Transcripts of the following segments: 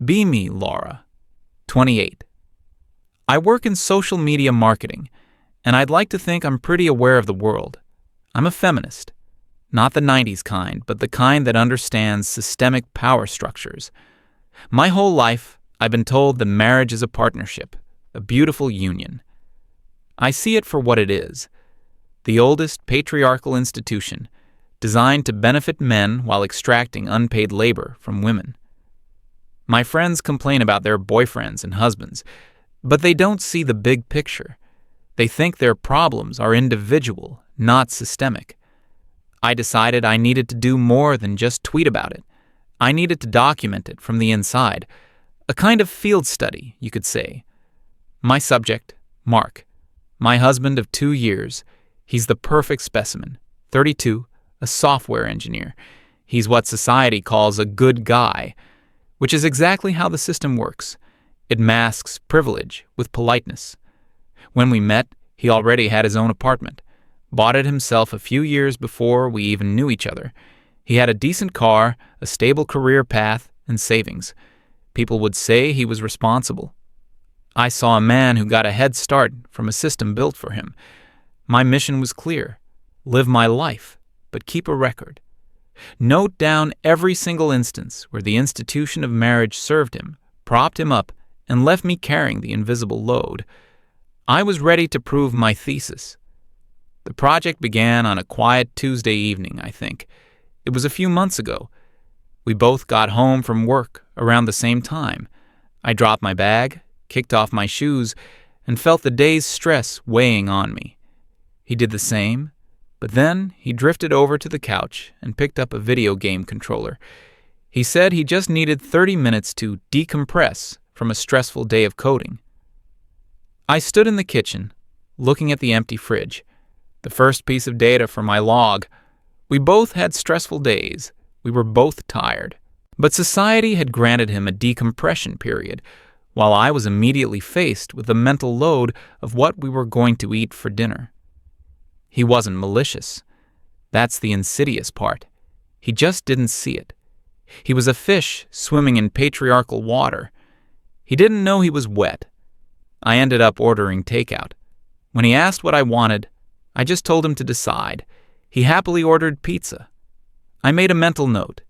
Be me, Laura. 28. I work in social media marketing, and I'd like to think I'm pretty aware of the world. I'm a feminist. Not the 90s kind, but the kind that understands systemic power structures. My whole life, I've been told that marriage is a partnership, a beautiful union. I see it for what it is. The oldest patriarchal institution, designed to benefit men while extracting unpaid labor from women. My friends complain about their boyfriends and husbands, but they don't see the big picture. They think their problems are individual, not systemic. I decided I needed to do more than just tweet about it. I needed to document it from the inside, a kind of field study, you could say. My subject, Mark. My husband of 2 years. He's the perfect specimen. 32, a software engineer. He's what society calls a good guy, which is exactly how the system works. It masks privilege with politeness. When we met, he already had his own apartment. Bought it himself a few years before we even knew each other. He had a decent car, a stable career path, and savings. People would say he was responsible. I saw a man who got a head start from a system built for him. My mission was clear. Live my life, but keep a record. Note down every single instance where the institution of marriage served him, propped him up, and left me carrying the invisible load. I was ready to prove my thesis. The project began on a quiet Tuesday evening, I think. It was a few months ago. We both got home from work around the same time. I dropped my bag, kicked off my shoes, and felt the day's stress weighing on me. He did the same, but then he drifted over to the couch and picked up a video game controller. He said he just needed 30 minutes to decompress from a stressful day of coding. I stood in the kitchen, looking at the empty fridge. The first piece of data for my log. We both had stressful days. We were both tired. But society had granted him a decompression period, while I was immediately faced with the mental load of what we were going to eat for dinner. He wasn't malicious. That's the insidious part. He just didn't see it. He was a fish swimming in patriarchal water. He didn't know he was wet. I ended up ordering takeout. When he asked what I wanted, I just told him to decide. He happily ordered pizza. I made a mental note.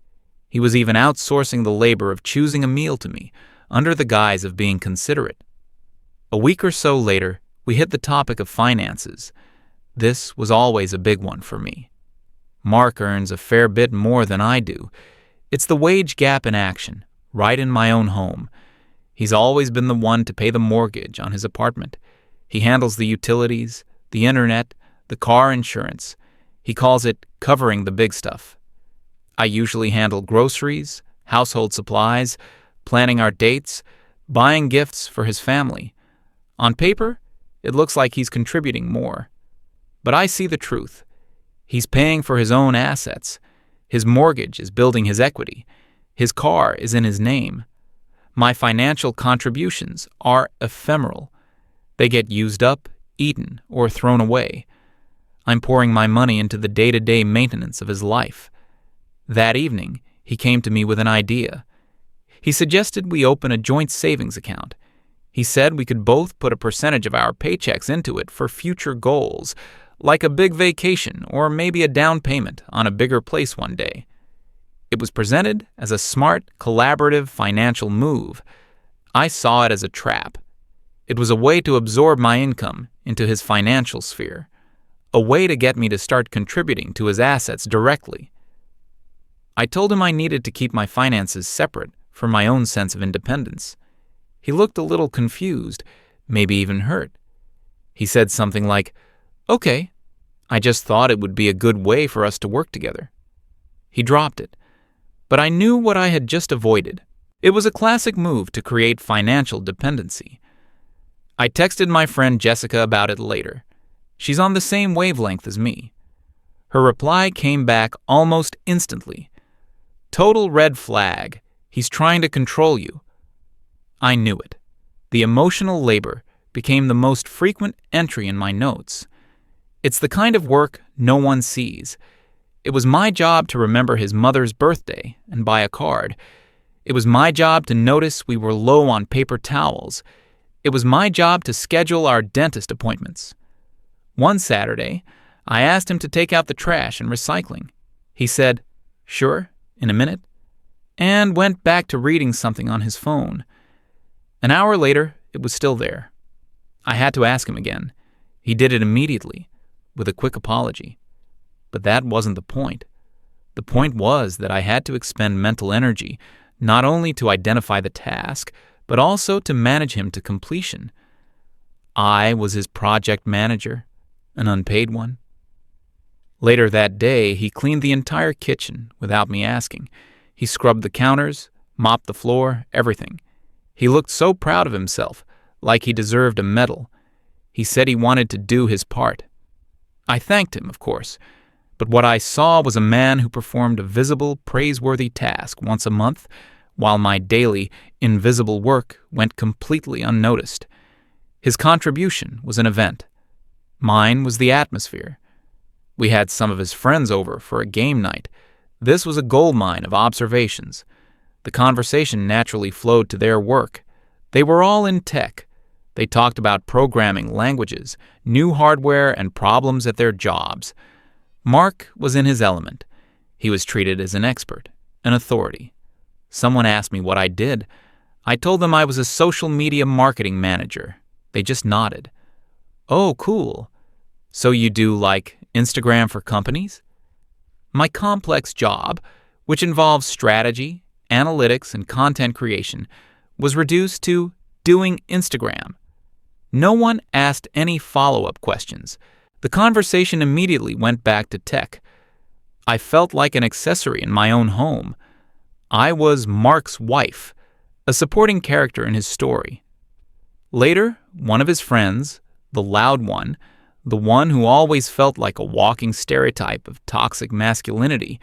He was even outsourcing the labor of choosing a meal to me, under the guise of being considerate. A week or so later, we hit the topic of finances. This was always a big one for me. Mark earns a fair bit more than I do. It's the wage gap in action, right in my own home. He's always been the one to pay the mortgage on his apartment. He handles the utilities, the internet, the car insurance. He calls it covering the big stuff. I usually handle groceries, household supplies, planning our dates, buying gifts for his family. On paper, it looks like he's contributing more. But I see the truth. He's paying for his own assets. His mortgage is building his equity. His car is in his name. My financial contributions are ephemeral. They get used up, eaten, or thrown away. I'm pouring my money into the day-to-day maintenance of his life. That evening, he came to me with an idea. He suggested we open a joint savings account. He said we could both put a percentage of our paychecks into it for future goals, like a big vacation or maybe a down payment on a bigger place one day. It was presented as a smart, collaborative financial move. I saw it as a trap. It was a way to absorb my income into his financial sphere, a way to get me to start contributing to his assets directly. I told him I needed to keep my finances separate for my own sense of independence. He looked a little confused, maybe even hurt. He said something like, "Okay, I just thought it would be a good way for us to work together." He dropped it, but I knew what I had just avoided. It was a classic move to create financial dependency. I texted my friend Jessica about it later. She's on the same wavelength as me. Her reply came back almost instantly. "Total red flag. He's trying to control you." I knew it. The emotional labor became the most frequent entry in my notes. It's the kind of work no one sees. It was my job to remember his mother's birthday and buy a card. It was my job to notice we were low on paper towels. It was my job to schedule our dentist appointments. One Saturday, I asked him to take out the trash and recycling. He said, "Sure, in a minute," and went back to reading something on his phone. An hour later, it was still there. I had to ask him again. He did it immediately, with a quick apology. But that wasn't the point. The point was that I had to expend mental energy, not only to identify the task, but also to manage him to completion. I was his project manager, an unpaid one. Later that day, he cleaned the entire kitchen without me asking. He scrubbed the counters, mopped the floor, everything. He looked so proud of himself, like he deserved a medal. He said he wanted to do his part. I thanked him, of course, but what I saw was a man who performed a visible, praiseworthy task once a month, while my daily, invisible work went completely unnoticed. His contribution was an event. Mine was the atmosphere. We had some of his friends over for a game night. This was a goldmine of observations. The conversation naturally flowed to their work. They were all in tech. They talked about programming languages, new hardware, and problems at their jobs. Mark was in his element. He was treated as an expert, an authority. Someone asked me what I did. I told them I was a social media marketing manager. They just nodded. "Oh, cool. So you do, like, Instagram for companies?" My complex job, which involves strategy, analytics, and content creation, was reduced to doing Instagram. No one asked any follow-up questions. The conversation immediately went back to tech. I felt like an accessory in my own home. I was Mark's wife, a supporting character in his story. Later, one of his friends, the loud one, the one who always felt like a walking stereotype of toxic masculinity,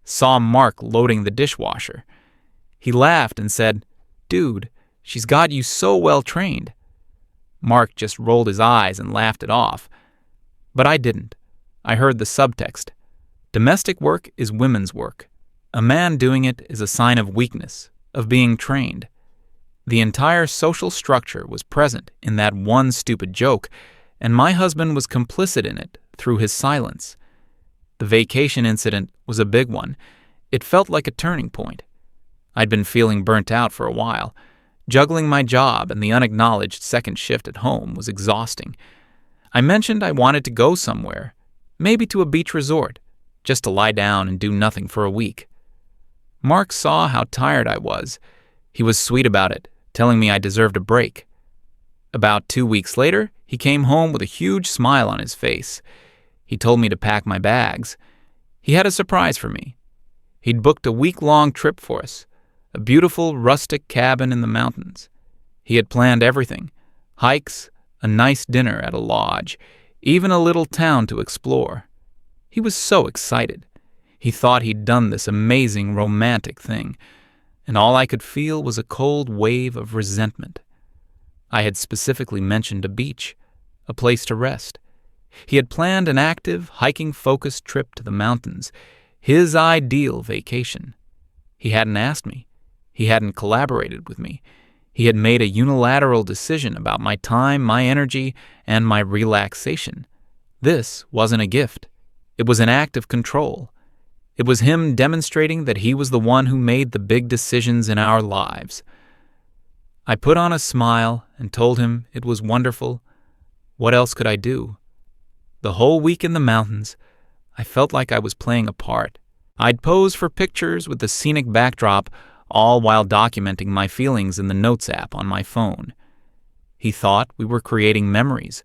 saw Mark loading the dishwasher. He laughed and said, "Dude, she's got you so well trained." Mark just rolled his eyes and laughed it off. But I didn't. I heard the subtext. Domestic work is women's work. A man doing it is a sign of weakness, of being trained. The entire social structure was present in that one stupid joke, and my husband was complicit in it through his silence. The vacation incident was a big one. It felt like a turning point. I'd been feeling burnt out for a while. Juggling my job and the unacknowledged second shift at home was exhausting. I mentioned I wanted to go somewhere, maybe to a beach resort, just to lie down and do nothing for a week. Mark saw how tired I was. He was sweet about it, telling me I deserved a break. About 2 weeks later, he came home with a huge smile on his face. He told me to pack my bags. He had a surprise for me. He'd booked a week-long trip for us, a beautiful rustic cabin in the mountains. He had planned everything: hikes, a nice dinner at a lodge, even a little town to explore. He was so excited. He thought he'd done this amazing romantic thing, and all I could feel was a cold wave of resentment. I had specifically mentioned a beach, a place to rest. He had planned an active, hiking-focused trip to the mountains, his ideal vacation. He hadn't asked me. He hadn't collaborated with me. He had made a unilateral decision about my time, my energy, and my relaxation. This wasn't a gift. It was an act of control. It was him demonstrating that he was the one who made the big decisions in our lives. I put on a smile and told him it was wonderful. What else could I do? The whole week in the mountains, I felt like I was playing a part. I'd pose for pictures with the scenic backdrop, all while documenting my feelings in the Notes app on my phone. He thought we were creating memories.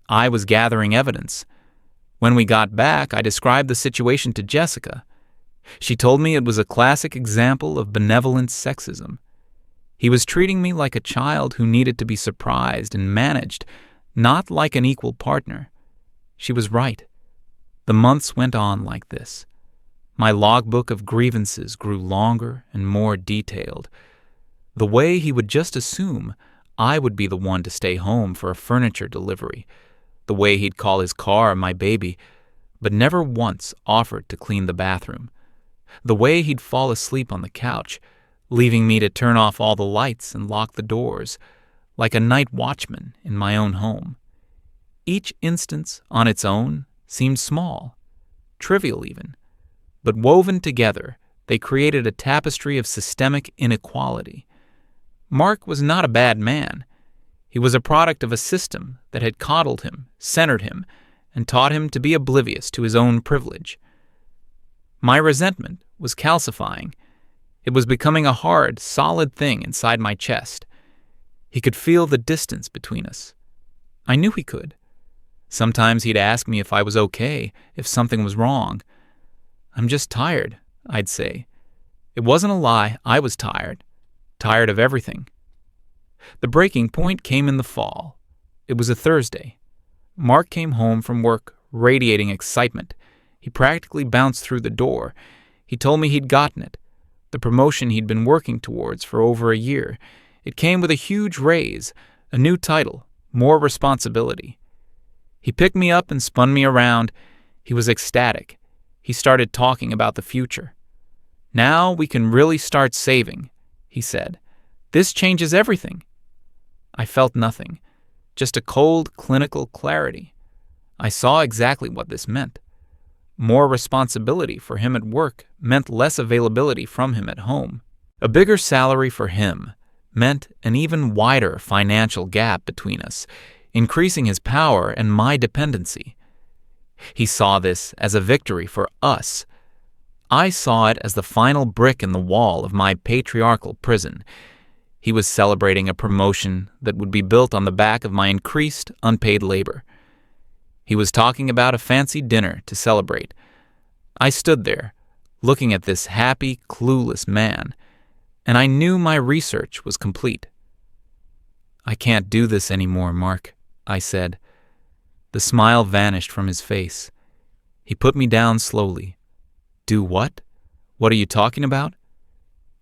I was gathering evidence. When we got back, I described the situation to Jessica. She told me it was a classic example of benevolent sexism. He was treating me like a child who needed to be surprised and managed, not like an equal partner. She was right. The months went on like this. My logbook of grievances grew longer and more detailed. The way he would just assume I would be the one to stay home for a furniture delivery. The way he'd call his car my baby, but never once offered to clean the bathroom. The way he'd fall asleep on the couch. leaving me to turn off all the lights and lock the doors, like a night watchman in my own home. Each instance on its own seemed small, trivial even, but woven together, they created a tapestry of systemic inequality. Mark was not a bad man. He was a product of a system that had coddled him, centered him, and taught him to be oblivious to his own privilege. My resentment was calcifying. It was becoming a hard, solid thing inside my chest. He could feel the distance between us. I knew he could. Sometimes he'd ask me if I was okay, if something was wrong. "I'm just tired," I'd say. It wasn't a lie. I was tired of everything. The breaking point came in the fall. It was a Thursday. Mark came home from work, radiating excitement. He practically bounced through the door. He told me he'd gotten it, the promotion he'd been working towards for over a year. It came with a huge raise, a new title, more responsibility. He picked me up and spun me around. He was ecstatic. He started talking about the future. "Now we can really start saving," he said. "This changes everything." I felt nothing, just a cold, clinical clarity. I saw exactly what this meant. More responsibility for him at work meant less availability from him at home. A bigger salary for him meant an even wider financial gap between us, increasing his power and my dependency. He saw this as a victory for us. I saw it as the final brick in the wall of my patriarchal prison. He was celebrating a promotion that would be built on the back of my increased unpaid labor. He was talking about a fancy dinner to celebrate. I stood there, looking at this happy, clueless man, and I knew my research was complete. "I can't do this anymore, Mark," I said. The smile vanished from his face. He put me down slowly. "Do what? What are you talking about?"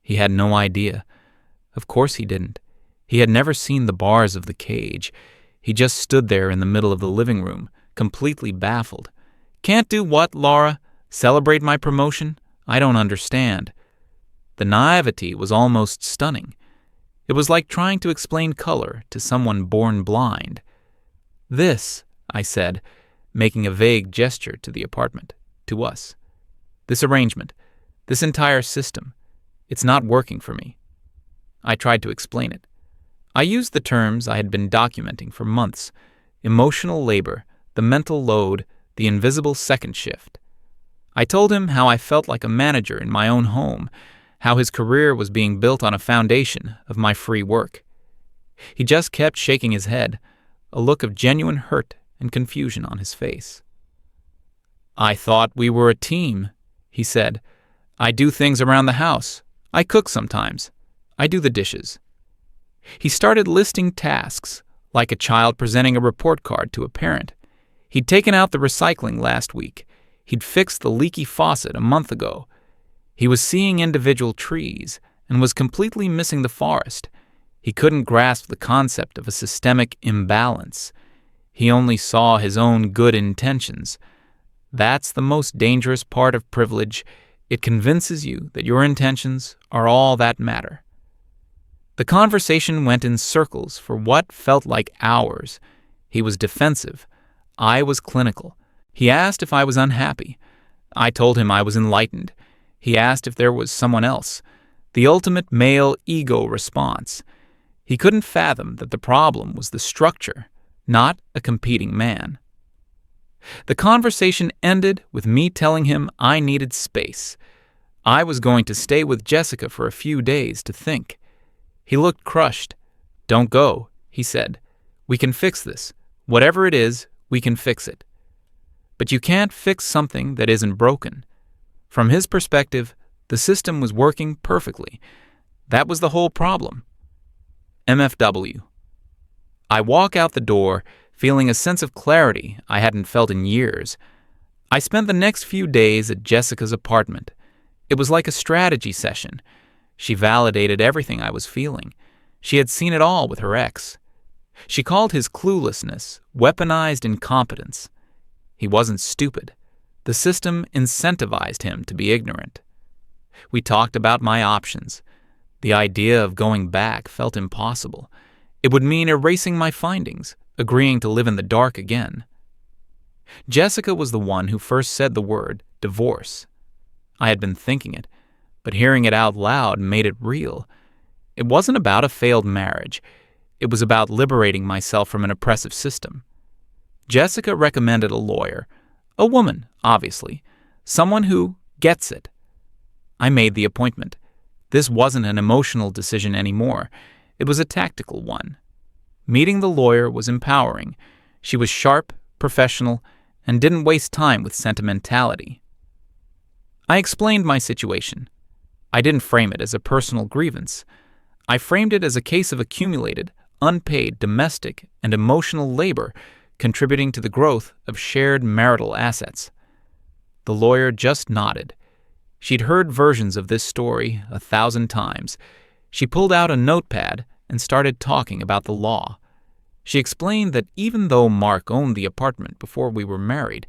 He had no idea. Of course he didn't. He had never seen the bars of the cage. He just stood there in the middle of the living room, completely baffled. "Can't do what, Laura? Celebrate my promotion? I don't understand." The naivety was almost stunning. It was like trying to explain color to someone born blind. "This," I said, making a vague gesture to the apartment, to us. "This arrangement, this entire system, it's not working for me." I tried to explain it. I used the terms I had been documenting for months: emotional labor, the mental load, the invisible second shift. I told him how I felt like a manager in my own home, how his career was being built on a foundation of my free work. He just kept shaking his head, a look of genuine hurt and confusion on his face. "I thought we were a team," he said. "I do things around the house. I cook sometimes. I do the dishes." He started listing tasks, like a child presenting a report card to a parent. He'd taken out the recycling last week. He'd fixed the leaky faucet a month ago. He was seeing individual trees and was completely missing the forest. He couldn't grasp the concept of a systemic imbalance. He only saw his own good intentions. That's the most dangerous part of privilege. It convinces you that your intentions are all that matter. The conversation went in circles for what felt like hours. He was defensive. I was clinical. He asked if I was unhappy. I told him I was enlightened. He asked if there was someone else. The ultimate male ego response. He couldn't fathom that the problem was the structure, not a competing man. The conversation ended with me telling him I needed space. I was going to stay with Jessica for a few days to think. He looked crushed. "Don't go," he said. "We can fix this. Whatever it is, we can fix it." But you can't fix something that isn't broken. From his perspective, the system was working perfectly. That was the whole problem. MFW. I walk out the door, feeling a sense of clarity I hadn't felt in years. I spent the next few days at Jessica's apartment. It was like a strategy session. She validated everything I was feeling. She had seen it all with her ex. She called his cluelessness weaponized incompetence. He wasn't stupid. The system incentivized him to be ignorant. We talked about my options. The idea of going back felt impossible. It would mean erasing my findings, agreeing to live in the dark again. Jessica was the one who first said the word divorce. I had been thinking it, but hearing it out loud made it real. It wasn't about a failed marriage. It was about liberating myself from an oppressive system. Jessica recommended a lawyer, a woman, obviously, someone who gets it. I made the appointment. This wasn't an emotional decision anymore. It was a tactical one. Meeting the lawyer was empowering. She was sharp, professional, and didn't waste time with sentimentality. I explained my situation. I didn't frame it as a personal grievance. I framed it as a case of accumulated, unpaid domestic and emotional labor contributing to the growth of shared marital assets. The lawyer just nodded. She'd heard versions of this story 1,000 times. She pulled out a notepad and started talking about the law. She explained that even though Mark owned the apartment before we were married,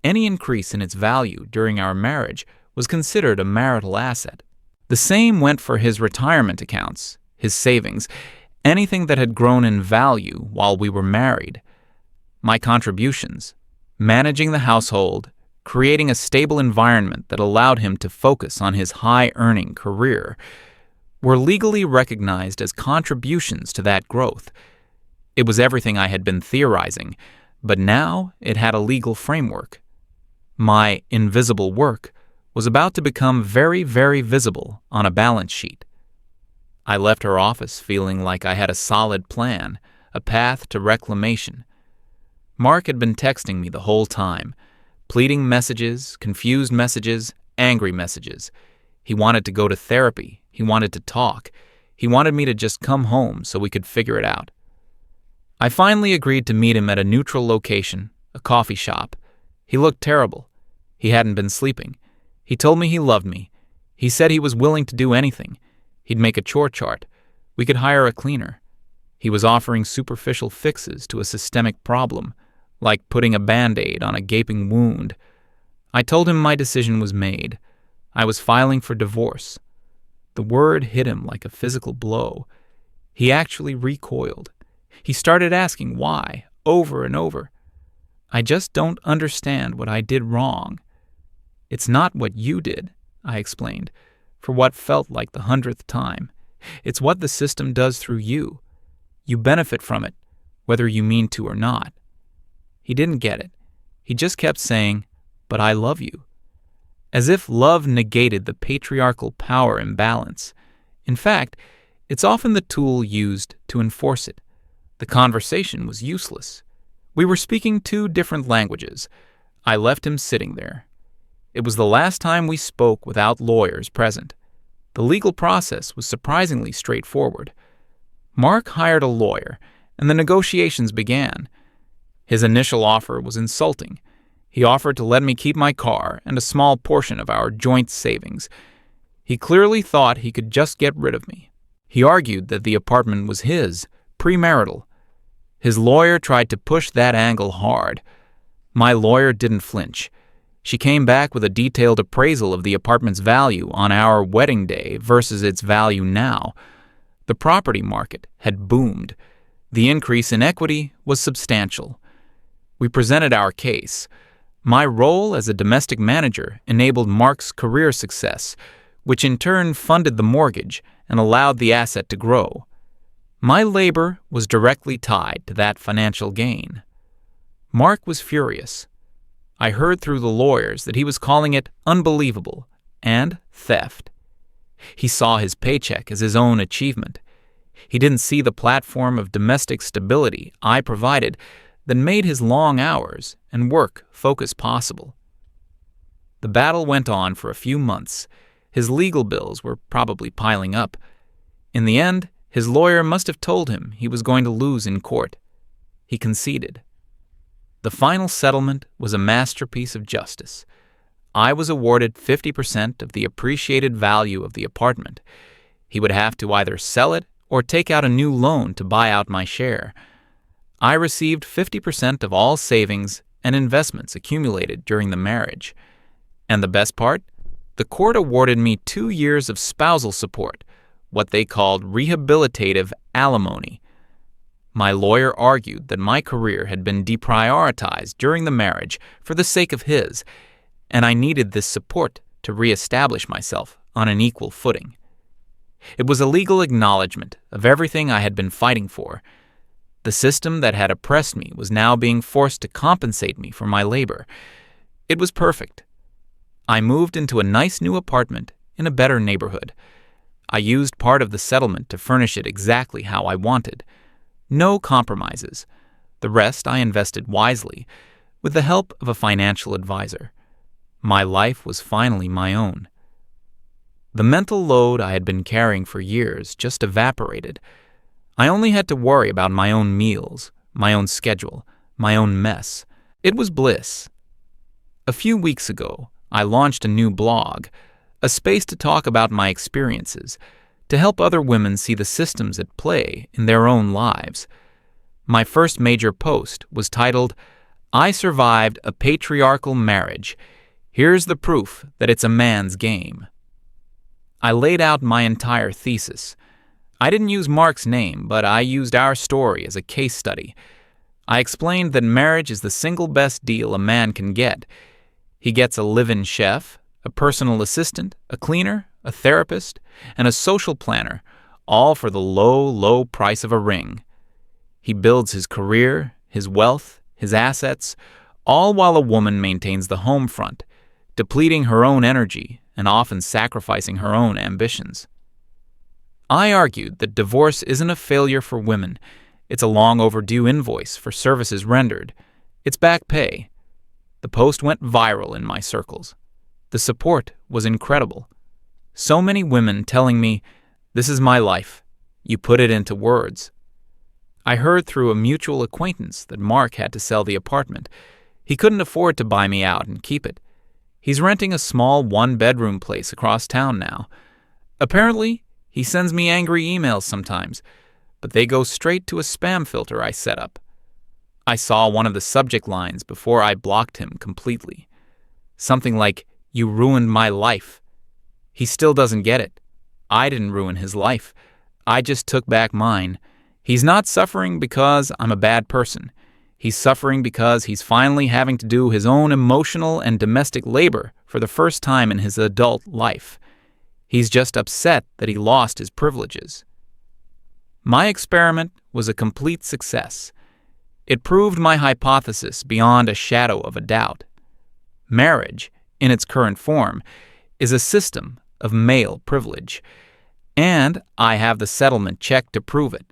any increase in its value during our marriage was considered a marital asset. The same went for his retirement accounts, his savings, anything that had grown in value while we were married. My contributions, managing the household, creating a stable environment that allowed him to focus on his high-earning career, were legally recognized as contributions to that growth. It was everything I had been theorizing, but now it had a legal framework. My invisible work was about to become very, very visible on a balance sheet. I left her office feeling like I had a solid plan, a path to reclamation. Mark had been texting me the whole time, pleading messages, confused messages, angry messages. He wanted to go to therapy. He wanted to talk. He wanted me to just come home so we could figure it out. I finally agreed to meet him at a neutral location, a coffee shop. He looked terrible. He hadn't been sleeping. He told me he loved me. He said he was willing to do anything. He'd make a chore chart. We could hire a cleaner. He was offering superficial fixes to a systemic problem, like putting a Band-Aid on a gaping wound. I told him my decision was made. I was filing for divorce. The word hit him like a physical blow. He actually recoiled. He started asking why, over and over. I just don't understand what I did wrong. It's not what you did, I explained, for what felt like the 100th time. It's what the system does through you. You benefit from it, whether you mean to or not. He didn't get it. He just kept saying, "But I love you," as if love negated the patriarchal power imbalance. In fact, it's often the tool used to enforce it. The conversation was useless. We were speaking two different languages. I left him sitting there. It was the last time we spoke without lawyers present. The legal process was surprisingly straightforward. Mark hired a lawyer, and the negotiations began. His initial offer was insulting. He offered to let me keep my car and a small portion of our joint savings. He clearly thought he could just get rid of me. He argued that the apartment was his, premarital. His lawyer tried to push that angle hard. My lawyer didn't flinch. She came back with a detailed appraisal of the apartment's value on our wedding day versus its value now. The property market had boomed. The increase in equity was substantial. We presented our case. My role as a domestic manager enabled Mark's career success, which in turn funded the mortgage and allowed the asset to grow. My labor was directly tied to that financial gain. Mark was furious. I heard through the lawyers that he was calling it unbelievable and theft. He saw his paycheck as his own achievement. He didn't see the platform of domestic stability I provided that made his long hours and work focus possible. The battle went on for a few months. His legal bills were probably piling up. In the end, his lawyer must have told him he was going to lose in court. He conceded. The final settlement was a masterpiece of justice. I was awarded 50% of the appreciated value of the apartment. He would have to either sell it or take out a new loan to buy out my share. I received 50% of all savings and investments accumulated during the marriage. And the best part? The court awarded me 2 years of spousal support, what they called rehabilitative alimony. My lawyer argued that my career had been deprioritized during the marriage for the sake of his, and I needed this support to reestablish myself on an equal footing. It was a legal acknowledgement of everything I had been fighting for. The system that had oppressed me was now being forced to compensate me for my labor. It was perfect. I moved into a nice new apartment in a better neighborhood. I used part of the settlement to furnish it exactly how I wanted. No compromises. The rest I invested wisely, with the help of a financial advisor. My life was finally my own. The mental load I had been carrying for years just evaporated. I only had to worry about my own meals, my own schedule, my own mess. It was bliss. A few weeks ago, I launched a new blog, a space to talk about my experiences, to help other women see the systems at play in their own lives. My first major post was titled, "I Survived a Patriarchal Marriage. Here's the proof that it's a man's game." I laid out my entire thesis. I didn't use Mark's name, but I used our story as a case study. I explained that marriage is the single best deal a man can get. He gets a live-in chef, a personal assistant, a cleaner, a therapist, and a social planner, all for the low, low price of a ring. He builds his career, his wealth, his assets, all while a woman maintains the home front, depleting her own energy and often sacrificing her own ambitions. I argued that divorce isn't a failure for women. It's a long overdue invoice for services rendered. It's back pay. The post went viral in my circles. The support was incredible. So many women telling me, "This is my life. You put it into words." I heard through a mutual acquaintance that Mark had to sell the apartment. He couldn't afford to buy me out and keep it. He's renting a small one-bedroom place across town now. Apparently, he sends me angry emails sometimes, but they go straight to a spam filter I set up. I saw one of the subject lines before I blocked him completely. Something like, "You ruined my life." He still doesn't get it. I didn't ruin his life. I just took back mine. He's not suffering because I'm a bad person. He's suffering because he's finally having to do his own emotional and domestic labor for the first time in his adult life. He's just upset that he lost his privileges. My experiment was a complete success. It proved my hypothesis beyond a shadow of a doubt. Marriage, in its current form, is a system of male privilege, and I have the settlement check to prove it.